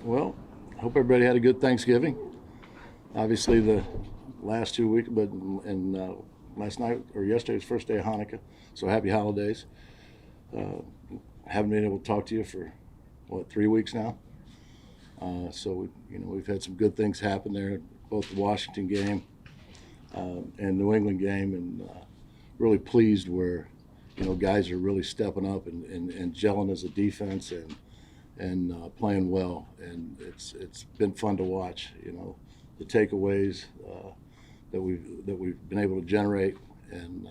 Well, hope everybody had a good Thanksgiving. Obviously, the last 2 weeks, but last night or yesterday was the first day of Hanukkah. So happy holidays. Haven't been able to talk to you for 3 weeks now. So we've had some good things happen there, both the Washington game and New England game, and really pleased where guys are really stepping up and gelling as a defense and playing well, and it's been fun to watch. The takeaways that we've been able to generate, and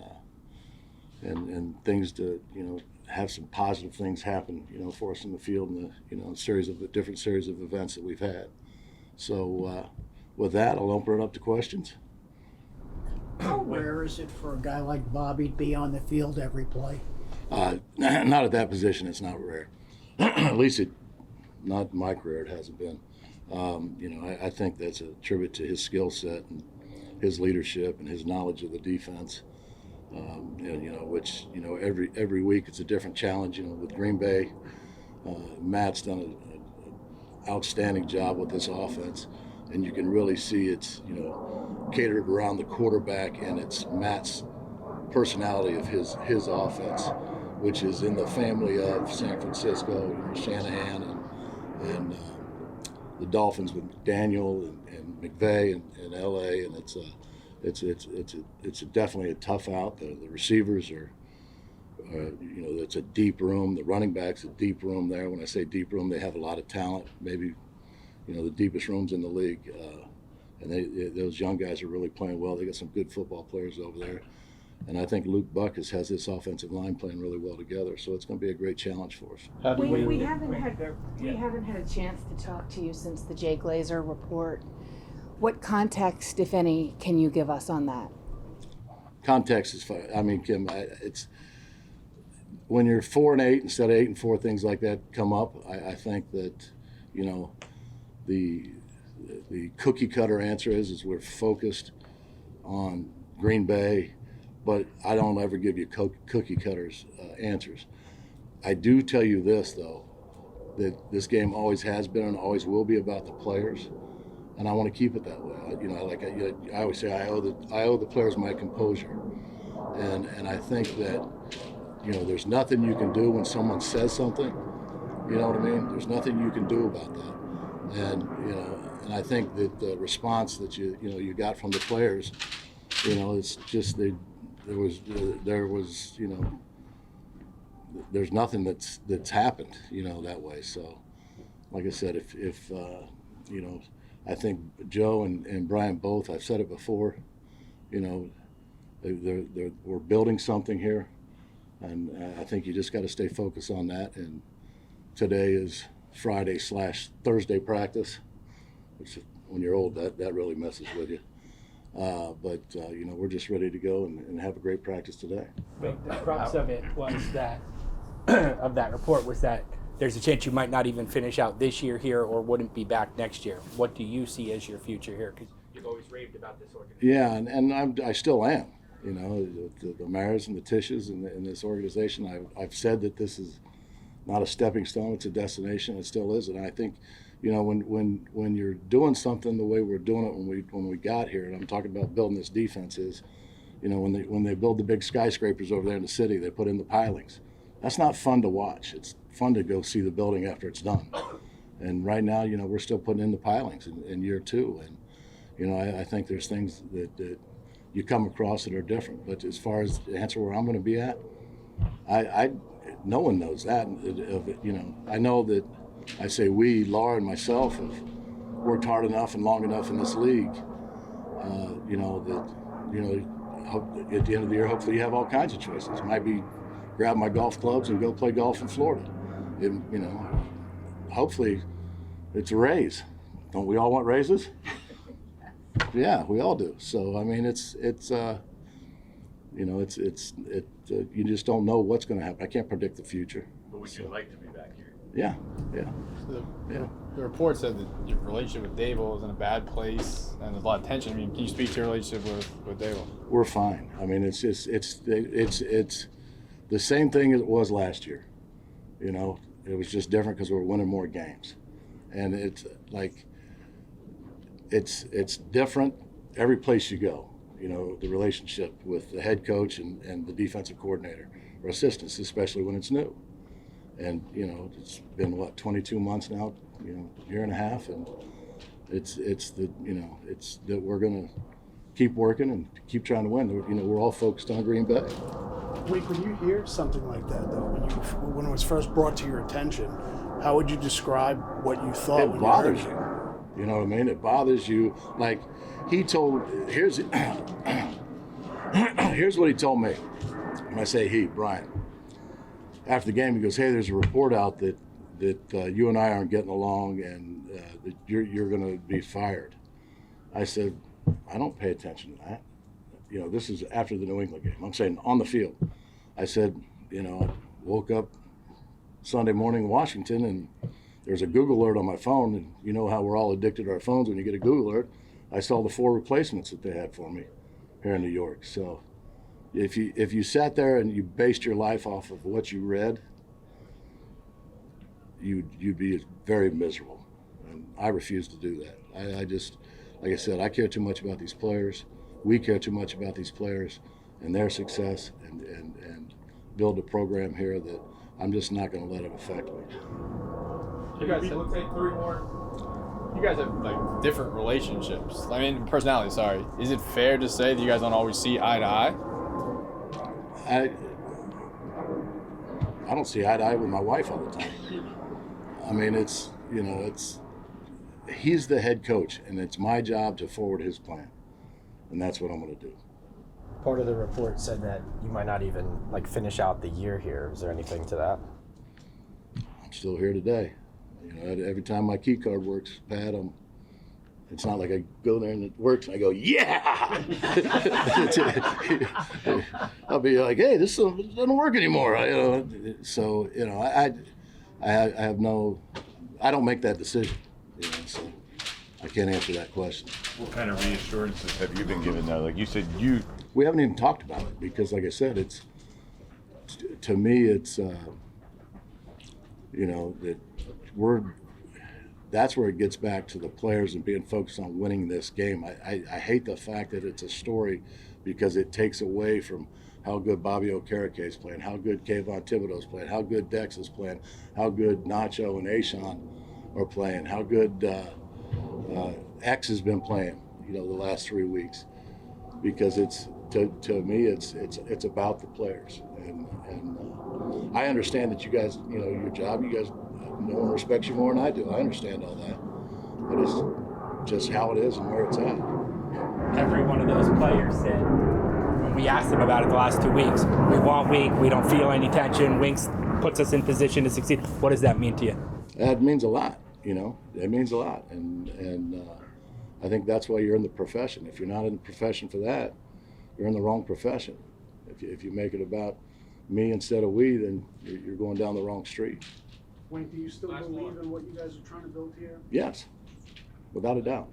things to have some positive things happen for us in the field, and the different series of events that we've had. So with that, I'll open it up to questions. How rare is it for a guy like Bobby to be on the field every play? Not at that position. It's not rare. At least not in my career, it hasn't been. I think that's a tribute to his skill set and his leadership and his knowledge of the defense. Which every week it's a different challenge. With Green Bay, Matt's done an outstanding job with this offense, and you can really see it's catered around the quarterback, and it's Matt's personality of his offense, which is in the family of San Francisco, Shanahan, and the Dolphins with Daniel and McVay and LA, and it's definitely a tough out. The receivers are, it's a deep room. The running backs, a deep room there. When I say deep room, they have a lot of talent. Maybe, the deepest rooms in the league. And those young guys are really playing well. They got some good football players over there. And I think Luke Buckus has this offensive line playing really well together. So it's going to be a great challenge for us. We haven't had a chance to talk to you since the Jay Glazer report. What context, if any, can you give us on that? Context is fine. I mean, Kim, it's when you're 4-8 instead of 8-4, things like that come up. I think that the cookie cutter answer is we're focused on Green Bay, but I don't ever give you cookie cutters answers. I do tell you this though, that this game always has been and always will be about the players. And I want to keep it that way. I always say, I owe the players my composure, and I think that there's nothing you can do when someone says something. You know what I mean? There's nothing you can do about that, and I think that the response that you got from the players, it's just there was there's nothing that's happened that way. So, like I said, if I think Joe and Brian both, I've said it before, we're building something here, and I think you just got to stay focused on that. And today is Friday/Thursday practice, which when you're old, that really messes with you. But we're just ready to go and have a great practice today. But the crux of it was that, of that report was that there's a chance you might not even finish out this year here or wouldn't be back next year. What do you see as your future here? Because you've always raved about this organization. Yeah, and I still am. The Maras and the Tishes and this organization, I've said that this is not a stepping stone, it's a destination. It still is. And I think, when you're doing something the way we're doing it when we got here, and I'm talking about building this defense, is, when they build the big skyscrapers over there in the city, they put in the pilings. That's not fun to watch. It's fun to go see the building after it's done. And right now, we're still putting in the pilings in year two. And, I think there's things that you come across that are different. But as far as the answer where I'm going to be at, no one knows that. I know that I say we, Laura and myself, have worked hard enough and long enough in this league, at the end of the year, hopefully you have all kinds of choices. It might be grab my golf clubs and go play golf in Florida. Hopefully it's a raise. Don't we all want raises? Yeah, we all do. So I mean, you just don't know what's going to happen. I can't predict the future. But would you like to be back here? Yeah. So the report said that your relationship with Dable is in a bad place, and there's a lot of tension. I mean, can you speak to your relationship with Dable? We're fine. I mean, it's the same thing as it was last year. It was just different because we were winning more games. and it's like it's different every place you go. You know, the relationship with the head coach and the defensive coordinator or assistants, especially when it's new. And you know, it's been what, 22 months now, you know, year and a half, and it's that we're gonna keep working and keep trying to win. You know, we're all focused on Green Bay. Wink, when you hear something like that, though, when it was first brought to your attention, how would you describe what you thought? It when bothers you. you. You know what I mean? It bothers you. Like he told. Here's here's what he told me. When I say he, Brian. After the game, he goes, "Hey, there's a report out that you and I aren't getting along, and that you're going to be fired." I said, "I don't pay attention to that. You know, this is after the New England game. I'm saying on the field." I said, "You know, I woke up Sunday morning in Washington, and there's a Google alert on my phone, and you know how we're all addicted to our phones when you get a Google alert. I saw the 4 replacements that they had for me here in New York. So if you sat there and you based your life off of what you read, you'd be very miserable. And I refuse to do that. I just, like I said, I care too much about these players. We care too much about these players and their success, and build a program here that I'm just not going to let it affect me." You guys have, you guys have like different relationships. I mean, personality. Sorry. Is it fair to say that you guys don't always see eye to eye? I don't see eye to eye with my wife all the time. I mean, he's the head coach, and it's my job to forward his plan, and that's what I'm going to do. Part of the report said that you might not even like finish out the year here. Is there anything to that? I'm still here today. You know, every time my key card works, Pat, it's not like I go there and it works and I go, yeah! I'll be like, hey, this doesn't work anymore. So, you know, I don't make that decision. You know, so I can't answer that question. What kind of reassurances have you been given now? Like you said, We haven't even talked about it because, like I said, to me, you know, that's where it gets back to the players and being focused on winning this game. I hate the fact that it's a story because it takes away from how good Bobby Okereke is playing, how good Kayvon Thibodeau's playing, how good Dex is playing, how good Nacho and Ashawn are playing, how good X has been playing, you know, the last 3 weeks. Because to me, it's about the players, and I understand that you guys, you know, your job, you guys, no one respects you more than I do. I understand all that, but it's just how it is and where it's at. Every one of those players said, when we asked them about it the last 2 weeks, we want Wink, we don't feel any tension, Wink puts us in position to succeed. What does that mean to you? That means a lot, you know. It means a lot, and I think that's why you're in the profession. If you're not in the profession for that, you're in the wrong profession. If you make it about me instead of we, then you're going down the wrong street. Wink, do you still believe in what you guys are trying to build here? Yes, without a doubt.